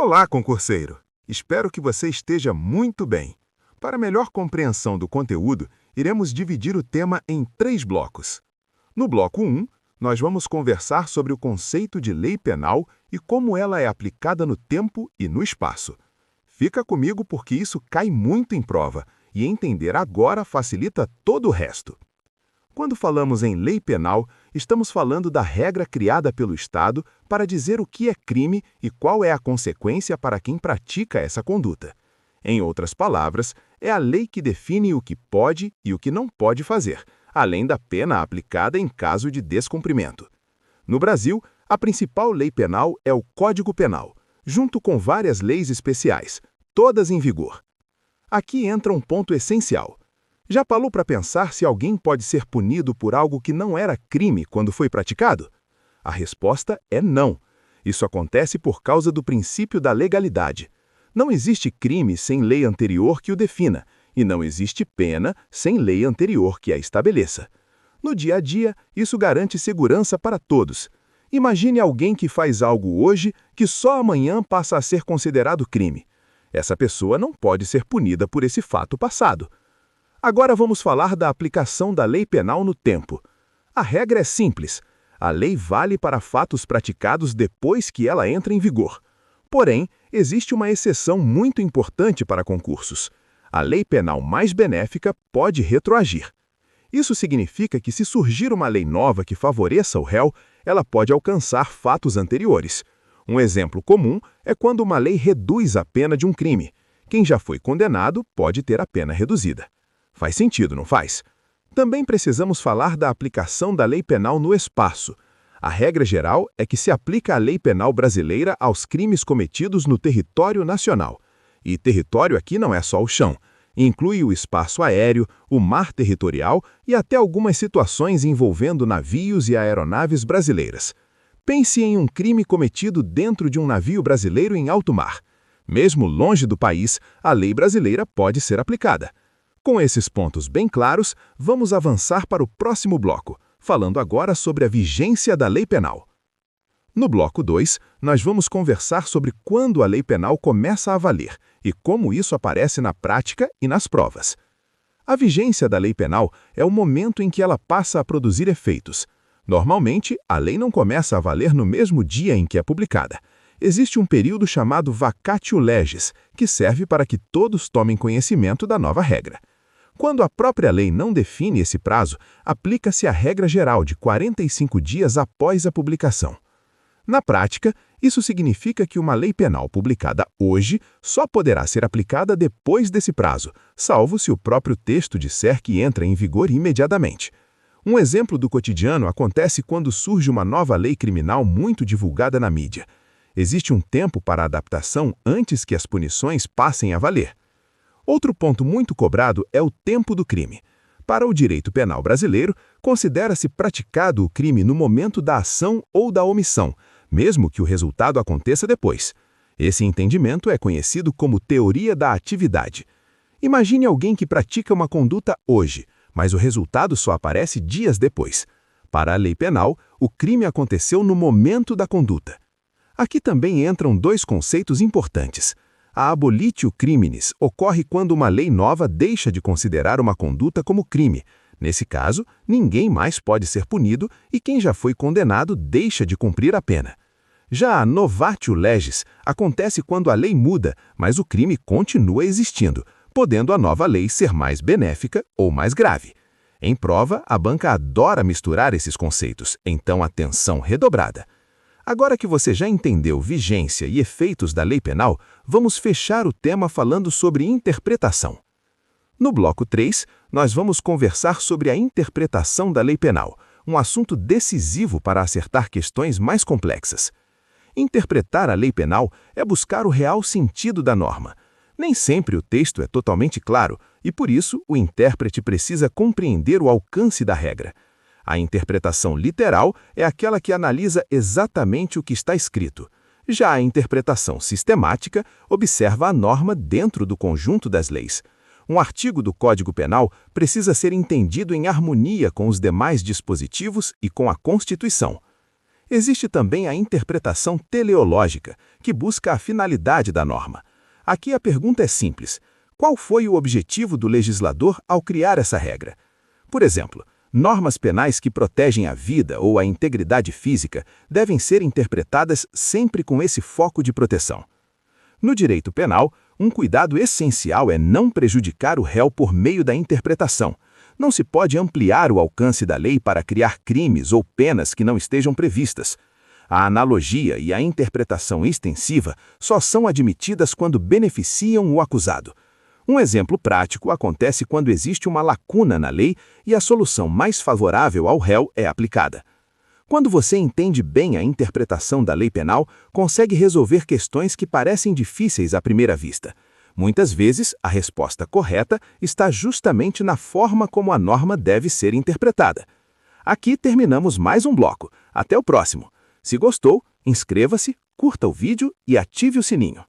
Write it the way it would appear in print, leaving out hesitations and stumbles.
Olá, concurseiro! Espero que você esteja muito bem. Para melhor compreensão do conteúdo, iremos dividir o tema em 3 blocos. No bloco 1, nós vamos conversar sobre o conceito de lei penal e como ela é aplicada no tempo e no espaço. Fica comigo porque isso cai muito em prova e entender agora facilita todo o resto. Quando falamos em lei penal, estamos falando da regra criada pelo Estado para dizer o que é crime e qual é a consequência para quem pratica essa conduta. Em outras palavras, é a lei que define o que pode e o que não pode fazer, além da pena aplicada em caso de descumprimento. No Brasil, a principal lei penal é o Código Penal, junto com várias leis especiais, todas em vigor. Aqui entra um ponto essencial. Já parou para pensar se alguém pode ser punido por algo que não era crime quando foi praticado? A resposta é não. Isso acontece por causa do princípio da legalidade. Não existe crime sem lei anterior que o defina, e não existe pena sem lei anterior que a estabeleça. No dia a dia, isso garante segurança para todos. Imagine alguém que faz algo hoje que só amanhã passa a ser considerado crime. Essa pessoa não pode ser punida por esse fato passado. Agora vamos falar da aplicação da lei penal no tempo. A regra é simples. A lei vale para fatos praticados depois que ela entra em vigor. Porém, existe uma exceção muito importante para concursos. A lei penal mais benéfica pode retroagir. Isso significa que se surgir uma lei nova que favoreça o réu, ela pode alcançar fatos anteriores. Um exemplo comum é quando uma lei reduz a pena de um crime. Quem já foi condenado pode ter a pena reduzida. Faz sentido, não faz? Também precisamos falar da aplicação da lei penal no espaço. A regra geral é que se aplica a lei penal brasileira aos crimes cometidos no território nacional. E território aqui não é só o chão. Inclui o espaço aéreo, o mar territorial e até algumas situações envolvendo navios e aeronaves brasileiras. Pense em um crime cometido dentro de um navio brasileiro em alto mar. Mesmo longe do país, a lei brasileira pode ser aplicada. Com esses pontos bem claros, vamos avançar para o próximo bloco, falando agora sobre a vigência da lei penal. No bloco 2, nós vamos conversar sobre quando a lei penal começa a valer e como isso aparece na prática e nas provas. A vigência da lei penal é o momento em que ela passa a produzir efeitos. Normalmente, a lei não começa a valer no mesmo dia em que é publicada. Existe um período chamado vacatio legis, que serve para que todos tomem conhecimento da nova regra. Quando a própria lei não define esse prazo, aplica-se a regra geral de 45 dias após a publicação. Na prática, isso significa que uma lei penal publicada hoje só poderá ser aplicada depois desse prazo, salvo se o próprio texto disser que entra em vigor imediatamente. Um exemplo do cotidiano acontece quando surge uma nova lei criminal muito divulgada na mídia. Existe um tempo para a adaptação antes que as punições passem a valer. Outro ponto muito cobrado é o tempo do crime. Para o direito penal brasileiro, considera-se praticado o crime no momento da ação ou da omissão, mesmo que o resultado aconteça depois. Esse entendimento é conhecido como teoria da atividade. Imagine alguém que pratica uma conduta hoje, mas o resultado só aparece dias depois. Para a lei penal, o crime aconteceu no momento da conduta. Aqui também entram 2 conceitos importantes. A abolitio criminis ocorre quando uma lei nova deixa de considerar uma conduta como crime. Nesse caso, ninguém mais pode ser punido e quem já foi condenado deixa de cumprir a pena. Já a novatio legis acontece quando a lei muda, mas o crime continua existindo, podendo a nova lei ser mais benéfica ou mais grave. Em prova, a banca adora misturar esses conceitos, então atenção redobrada. Agora que você já entendeu vigência e efeitos da lei penal, vamos fechar o tema falando sobre interpretação. No bloco 3, nós vamos conversar sobre a interpretação da lei penal, um assunto decisivo para acertar questões mais complexas. Interpretar a lei penal é buscar o real sentido da norma. Nem sempre o texto é totalmente claro e, por isso, o intérprete precisa compreender o alcance da regra. A interpretação literal é aquela que analisa exatamente o que está escrito. Já a interpretação sistemática observa a norma dentro do conjunto das leis. Um artigo do Código Penal precisa ser entendido em harmonia com os demais dispositivos e com a Constituição. Existe também a interpretação teleológica, que busca a finalidade da norma. Aqui a pergunta é simples: qual foi o objetivo do legislador ao criar essa regra? Por exemplo, normas penais que protegem a vida ou a integridade física devem ser interpretadas sempre com esse foco de proteção. No direito penal, um cuidado essencial é não prejudicar o réu por meio da interpretação. Não se pode ampliar o alcance da lei para criar crimes ou penas que não estejam previstas. A analogia e a interpretação extensiva só são admitidas quando beneficiam o acusado. Um exemplo prático acontece quando existe uma lacuna na lei e a solução mais favorável ao réu é aplicada. Quando você entende bem a interpretação da lei penal, consegue resolver questões que parecem difíceis à primeira vista. Muitas vezes, a resposta correta está justamente na forma como a norma deve ser interpretada. Aqui terminamos mais um bloco. Até o próximo. Se gostou, inscreva-se, curta o vídeo e ative o sininho.